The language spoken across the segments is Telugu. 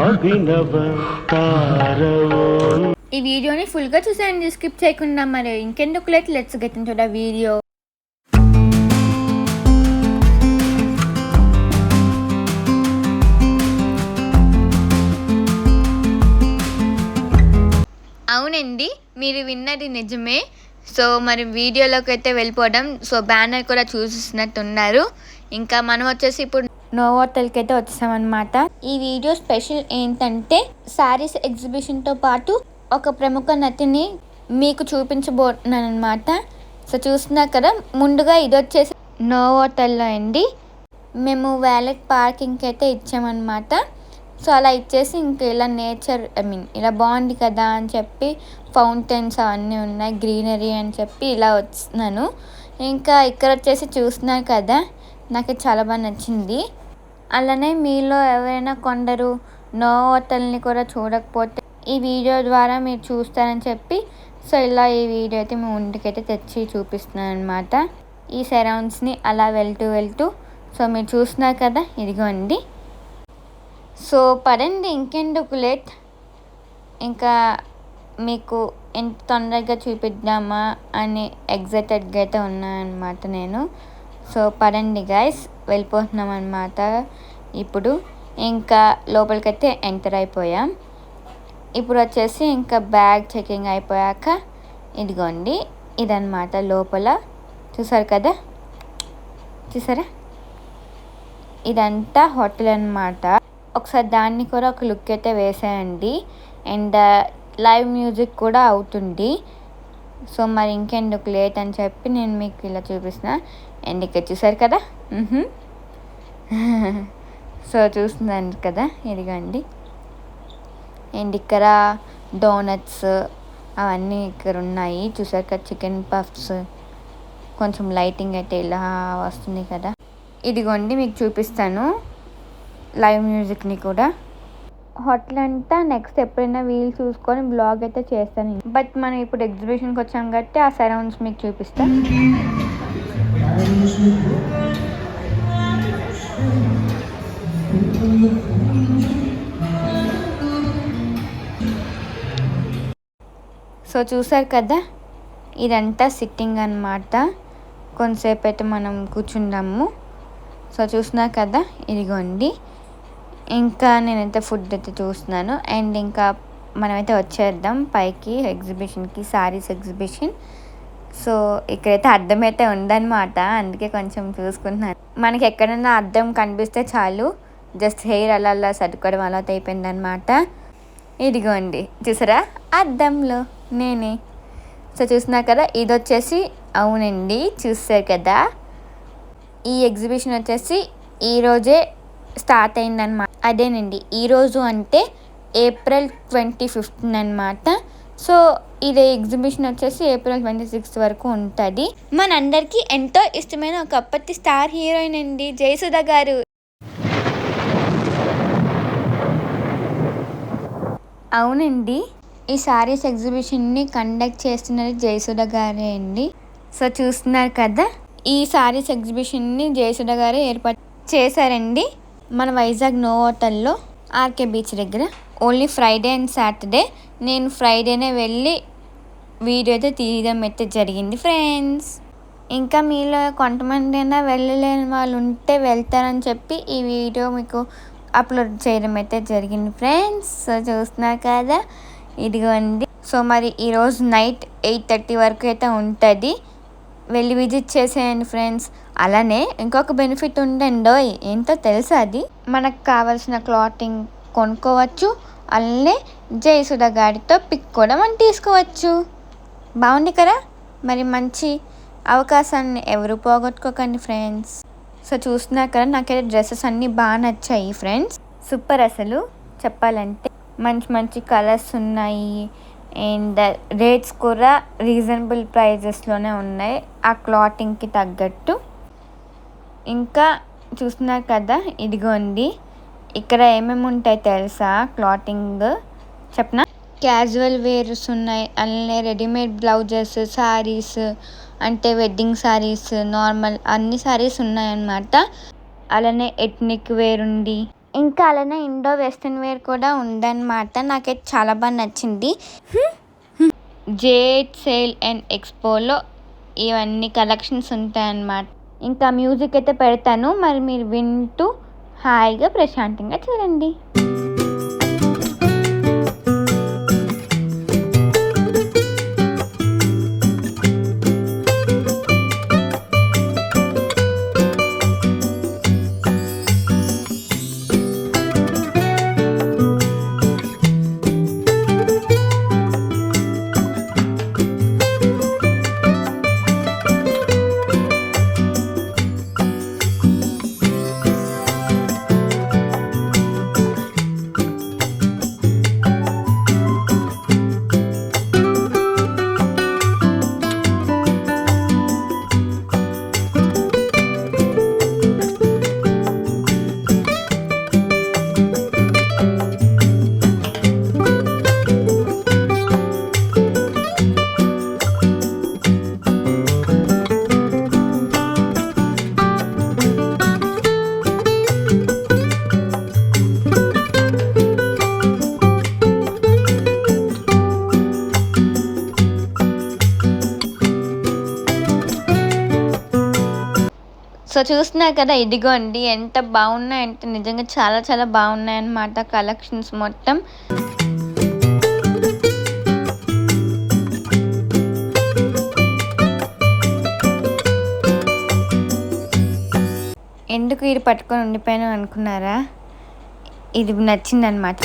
అభినవ తారవో. ఈ వీడియోని ఫుల్గా చూసేయండి, స్కిప్ చేయకుండా. మరి ఇంకెందుకు late, let's get into the video. అవునండి, మీరు విన్నది నిజమే. సో మరి వీడియోలోకి అయితే వెళ్ళిపోవడం. సో బ్యానర్ కూడా చూసిస్తున్నట్టున్నారు. ఇంకా మనం వచ్చేసి ఇప్పుడు నోవోటల్కి అయితే వచ్చేసామన్నమాట. ఈ వీడియో స్పెషల్ ఏంటంటే శారీస్ ఎగ్జిబిషన్తో పాటు ఒక ప్రముఖ నటిని మీకు చూపించబోతున్నాను అనమాట. సో చూస్తున్నా కదా, ముందుగా ఇది వచ్చేసి నోవోటల్లో అండి. మేము వ్యాలెట్ పార్కింగ్కి అయితే ఇచ్చామన్నమాట. సో అలా ఇచ్చేసి ఇంకా ఇలా నేచర్ ఇలా బాగుంది కదా అని చెప్పి ఫౌంటైన్స్ అవన్నీ ఉన్నాయి, గ్రీనరీ అని చెప్పి ఇలా వచ్చినాను. ఇంకా ఇక్కడ వచ్చేసి చూస్తున్నారు కదా, నాకు చాలా బాగా నచ్చింది. అలానే మీలో ఎవరైనా కొందరు నోవోటల్ని కూడా చూడకపోతే ఈ వీడియో ద్వారా మీరు చూస్తారని చెప్పి సో ఇలా ఈ వీడియో అయితే మీ ముందుకైతే తెచ్చి చూపిస్తున్నాను అనమాట. ఈ సరౌండ్స్ని అలా వెళ్తూ సో మీరు చూస్తున్నారు కదా, ఇదిగోండి. సో పదండి, ఇంకెందుకు లేట్. ఇంకా మీకు ఎంత తొందరగా చూపిద్దామా అని ఎగ్జైటెడ్గా అయితే ఉన్నానమాట నేను. సో పదండి గైస్, వెళ్ళిపోతున్నాం అనమాట. ఇప్పుడు ఇంకా లోపలికైతే ఎంటర్ అయిపోయాం. ఇప్పుడు వచ్చేసి ఇంకా బ్యాగ్ చెకింగ్ అయిపోయాక ఇదిగోండి, ఇదన్నమాట లోపల. చూసారు కదా, చూసారా, ఇదంతా హోటల్ అన్నమాట. ఒకసారి దాన్ని కూడా ఒక లుక్ అయితే వేసేయండి. అండ్ లైవ్ మ్యూజిక్ కూడా అవుతుంది. సో మరి ఇంకెందుకు లేట్ అని చెప్పి నేను మీకు ఇలా చూపిస్తున్నా. అండ్ ఇక్కడ చూసారు కదా, సో చూస్తున్నాను కదా, ఇదిగోండి. అండ్ ఇక్కడ డోనట్స్ అవన్నీ ఇక్కడ ఉన్నాయి. చూసారు కదా, చికెన్ పఫ్స్. కొంచెం లైటింగ్ అయితే ఇలా వస్తుంది కదా. ఇదిగోండి మీకు చూపిస్తాను లైవ్ మ్యూజిక్ని కూడా. హోటల్ అంతా నెక్స్ట్ ఎప్పుడైనా వీలు చూసుకొని బ్లాగ్ అయితే చేస్తాను. బట్ మనం ఇప్పుడు ఎగ్జిబిషన్కి వచ్చాం కాబట్టి ఆ సరౌండ్స్ మీకు చూపిస్తాను. సో చూసారు కదా, ఇదంతా సిట్టింగ్ అన్నమాట. కొంతసేపు అయితే మనం కూర్చుందాము. సో చూస్తున్నారు కదా, ఇదిగోండి. ఇంకా నేనైతే ఫుడ్ అయితే చూస్తున్నాను. అండ్ ఇంకా మనమైతే వచ్చేద్దాం పైకి ఎగ్జిబిషన్కి, శారీస్ ఎగ్జిబిషన్. సో ఇక్కడైతే అద్దం అయితే ఉందన్నమాట, అందుకే కొంచెం చూసుకుంటున్నాను. మనకి ఎక్కడైనా అద్దం కనిపిస్తే చాలు, జస్ట్ హెయిర్ అలా సర్దుకోవడం అలా అయిపోయిందనమాట. ఇదిగోండి చూసారా, అద్దంలో నేనే. సో చూస్తున్నారు కదా, ఇది వచ్చేసి అవునండి చూసారు కదా, ఈ ఎగ్జిబిషన్ వచ్చేసి ఈరోజే స్టార్ట్ అయిందనమాట. అదేనండి, ఈరోజు అంటే ఏప్రిల్ 25th అనమాట. సో ఇది ఎగ్జిబిషన్ వచ్చేసి ఏప్రిల్ 26th వరకు ఉంటుంది. మనందరికీ ఎంతో ఇష్టమైన ఒక అప్పటి స్టార్ హీరోయిన్ అండి, జయసుధ గారు. అవునండి, ఈ శారీస్ ఎగ్జిబిషన్ని కండక్ట్ చేస్తున్నది జయసుధ గారే అండి. సో చూస్తున్నారు కదా, ఈ శారీస్ ఎగ్జిబిషన్ని జయసుధ గారే ఏర్పాటు చేశారండి మన వైజాగ్ నోవోటల్లో ఆర్కే బీచ్ దగ్గర. Only Friday and Saturday. నేను ఫ్రైడేనే వెళ్ళి వీడియో అయితే తీయడం అయితే జరిగింది ఫ్రెండ్స్. ఇంకా మీలో కొంతమంది అయినా వెళ్ళలేని వాళ్ళు ఉంటే వెళ్తారని చెప్పి ఈ వీడియో మీకు అప్లోడ్ చేయడం అయితే జరిగింది ఫ్రెండ్స్. సో చూస్తున్నారు కదా, ఇదిగోండి. సో మరి ఈరోజు నైట్ 8:30 వరకు అయితే ఉంటుంది, వెళ్ళి విజిట్ చేసేయండి ఫ్రెండ్స్. అలానే ఇంకొక బెనిఫిట్ ఉందండో, ఏంటో తెలుసా, అది మనకు కావాల్సిన క్లాతింగ్ కొనుక్కోవచ్చు. అలానే జయసుధ గారితో పిక్ కూడా మనం తీసుకోవచ్చు. బాగుంది కదా, మరి మంచి అవకాశాన్ని ఎవరు పోగొట్టుకోకండి ఫ్రెండ్స్. సో చూస్తున్నారు కదా, నాకైతే డ్రెస్సెస్ అన్నీ బాగా నచ్చాయి ఫ్రెండ్స్. సూపర్, అసలు చెప్పాలంటే మంచి మంచి కలర్స్ ఉన్నాయి. అండ్ రేట్స్ కూడా రీజనబుల్ ప్రైజెస్లోనే ఉన్నాయి ఆ క్లాతింగ్కి తగ్గట్టు. ఇంకా చూస్తున్నారు కదా, ఇదిగోండి. ఇక్కడ ఏమేమి ఉంటాయి తెలుసా క్లాతింగ్ చెప్పనా. క్యాజువల్ వేర్స్ ఉన్నాయి, అలానే రెడీమేడ్ బ్లౌజెస్, శారీస్ అంటే వెడ్డింగ్ శారీస్, నార్మల్ అన్ని శారీస్ ఉన్నాయన్నమాట. అలానే ఎథ్నిక్ వేర్ ఉంది, ఇంకా అలానే ఇండో వెస్ట్రన్ వేర్ కూడా ఉందన్నమాట. నాకైతే చాలా బాగా నచ్చింది. జేడ్ సేల్ అండ్ ఎక్స్పోలో ఇవన్నీ కలెక్షన్స్ ఉంటాయన్నమాట. ఇంకా మ్యూజిక్ అయితే పెడతాను, మరి మీరు వింటూ హాయిగా ప్రశాంతంగా చూడండి. సో చూస్తున్నారు కదా, ఇదిగోండి ఎంత బాగున్నాయంటే నిజంగా చాలా చాలా బాగున్నాయన్నమాట కలెక్షన్స్ మొత్తం. ఎందుకు ఇది పట్టుకొని ఉండిపోయాను అనుకున్నారా? ఇది నచ్చిందనమాట.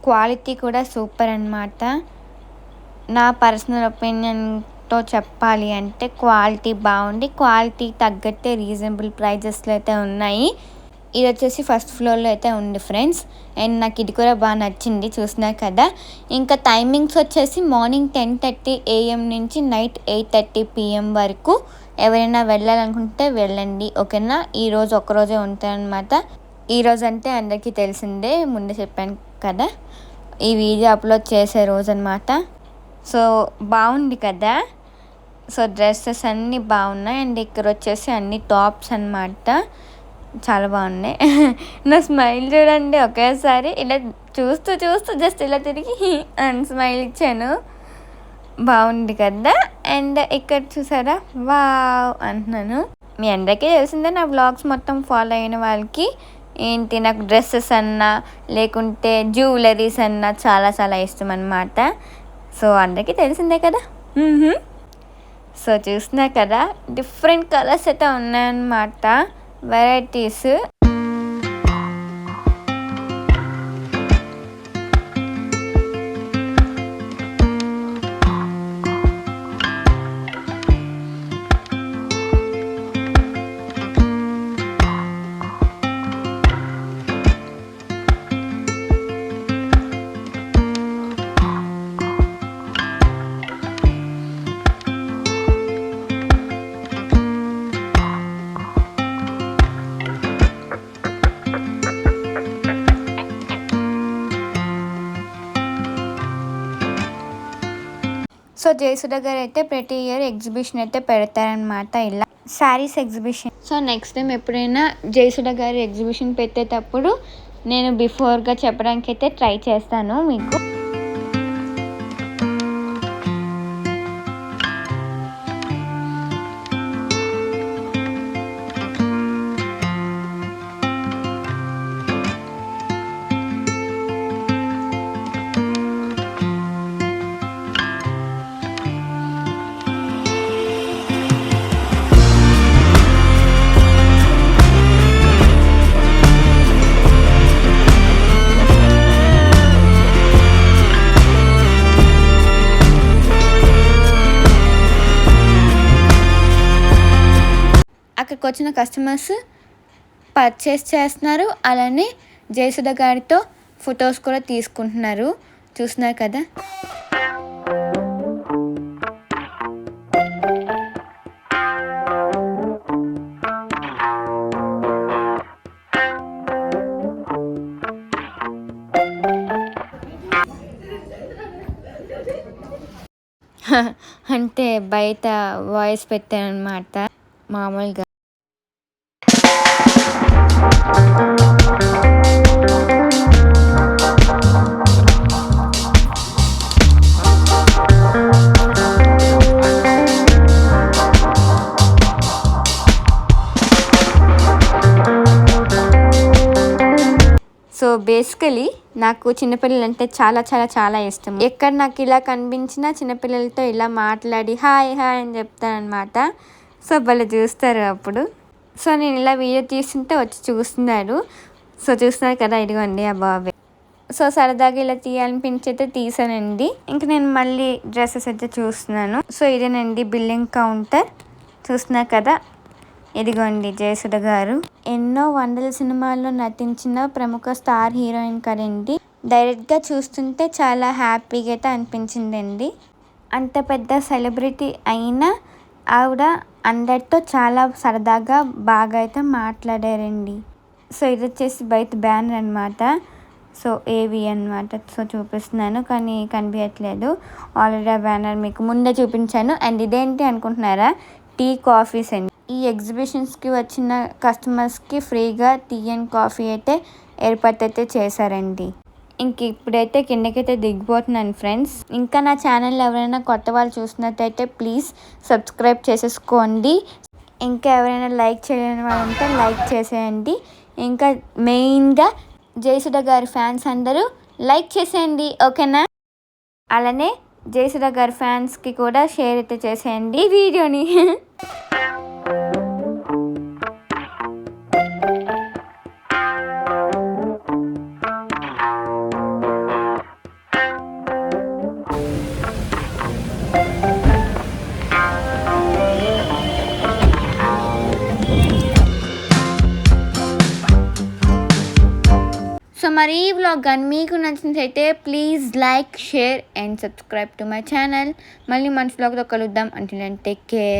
క్వాలిటీ కూడా సూపర్ అన్నమాట. నా పర్సనల్ ఒపీనియన్తో చెప్పాలి అంటే క్వాలిటీ బాగుంది, క్వాలిటీ తగ్గట్టే రీజనబుల్ ప్రైజెస్లో అయితే ఉన్నాయి. ఇది వచ్చేసి ఫస్ట్ ఫ్లోర్లో అయితే ఉంది ఫ్రెండ్స్. అండ్ నాకు ఇది కూడా బాగా నచ్చింది, చూస్తున్నారు కదా. ఇంకా టైమింగ్స్ వచ్చేసి మార్నింగ్ 10:30 AM నుంచి నైట్ 8:30 PM వరకు. ఎవరైనా వెళ్ళాలనుకుంటే వెళ్ళండి, ఓకేనా. ఈరోజు ఒక్కరోజే ఉంటారనమాట. ఈరోజు అంటే అందరికీ తెలిసిందే, ముందే చెప్పాను కదా, ఈ వీడియో అప్లోడ్ చేసే రోజు అనమాట. సో బాగుంది కదా. సో డ్రెస్సెస్ అన్నీ బాగున్నాయి. అండ్ ఇక్కడ వచ్చేసి అన్ని టాప్స్ అనమాట, చాలా బాగున్నాయి. నా స్మైల్ చూడండి, ఒకేసారి ఇలా చూస్తూ చూస్తూ జస్ట్ ఇలా తిరిగి అండ్ స్మైల్ ఇచ్చాను. బాగుంది కదా. అండ్ ఇక్కడ చూసారా, వావ్ అంటున్నాను. మీ అందరికీ తెలిసిందే, నా వ్లాగ్స్ మొత్తం ఫాలో అయిన వాళ్ళకి ఏంటి నాకు డ్రెస్సెస్ అన్నా లేకుంటే జ్యువెలరీస్ అన్నా చాలా చాలా ఇష్టం అన్నమాట. సో అందరికీ తెలిసిందే కదా. సో చూస్తున్నారు కదా, డిఫరెంట్ కలర్స్ అయితే ఉన్నాయన్నమాట, వెరైటీస్. సో జయసుధ గారు అయితే ప్రతి ఇయర్ ఎగ్జిబిషన్ అయితే పెడతారనమాట, ఇలా saris exhibition. So next time ఎప్పుడైనా జయసుధ గారి ఎగ్జిబిషన్ పెట్టేటప్పుడు నేను బిఫోర్గా చెప్పడానికి అయితే ట్రై చేస్తాను మీకు. అక్కడికి వచ్చిన కస్టమర్స్ పర్చేస్ చేస్తున్నారు, అలానే జయసుధ గారితో ఫొటోస్ కూడా తీసుకుంటున్నారు, చూస్తున్నారు కదా. అంటే బయట వాయిస్ పెట్టానమాట మామూలుగా. సో బేసికలీ నాకు చిన్నపిల్లలు అంటే చాలా చాలా చాలా ఇష్టం. ఎక్కడ నాకు ఇలా కనిపించినా చిన్నపిల్లలతో ఇలా మాట్లాడి హాయ్ హాయ్ అని చెప్తానమాట. సో వాళ్ళు చూస్తారు అప్పుడు. సో నేను ఇలా వీడియో తీస్తుంటే వచ్చి చూస్తున్నారు. సో చూస్తున్నారు కదా, ఇదిగోండి ఆ బాబే. సో సరదాగా ఇలా తీయాలనిపించి అయితే తీసానండి. ఇంక నేను మళ్ళీ డ్రెస్సెస్ అయితే చూస్తున్నాను. సో ఇదేనండి బిల్లింగ్ కౌంటర్, చూస్తున్నారు కదా. ఇదిగోండి జయసుధ గారు ఎన్నో వందల సినిమాల్లో నటించిన ప్రముఖ స్టార్ హీరోయిన్ కదండి. డైరెక్ట్గా చూస్తుంటే చాలా హ్యాపీగా అయితే అనిపించిందండి. అంత పెద్ద సెలబ్రిటీ అయినా ఆవిడ అందరితో చాలా సరదాగా బాగా అయితే మాట్లాడారండి. సో ఇది వచ్చేసి బయట బ్యానర్ అనమాట. సో ఏవి అనమాట. సో చూపిస్తున్నాను కానీ కనిపించట్లేదు. ఆల్రెడీ ఆ బ్యానర్ మీకు ముందే చూపించాను. అండ్ ఇదేంటి అనుకుంటున్నారా, టీ కాఫీస్ అండి. ఈ ఎగ్జిబిషన్స్కి వచ్చిన కస్టమర్స్కి ఫ్రీగా టీ అండ్ కాఫీ అయితే ఏర్పాటు అయితే చేశారండి. ఇంక ఇప్పుడైతే కిందకైతే దిగిపోతున్నాను ఫ్రెండ్స్. ఇంకా నా ఛానల్ ఎవరైనా కొత్త వాళ్ళు చూసినట్టయితే ప్లీజ్ సబ్స్క్రైబ్ చేసేసుకోండి. ఇంకా ఎవరైనా లైక్ చేయలేని వాళ్ళు ఉంటే లైక్ చేసేయండి. ఇంకా మెయిన్గా జయసుధ గారి ఫ్యాన్స్ అందరూ లైక్ చేసేయండి, ఓకేనా. అలానే జయసుధ గారి ఫ్యాన్స్కి కూడా షేర్ అయితే చేసేయండి ఈ వీడియోని. సో మరి ఈ వ్లాగ్ కానీ మీకు నచ్చినట్లయితే please like, share and subscribe to my channel. మళ్ళీ మన వ్లాగ్తో కలుద్దాం. అంటే టేక్ కేర్.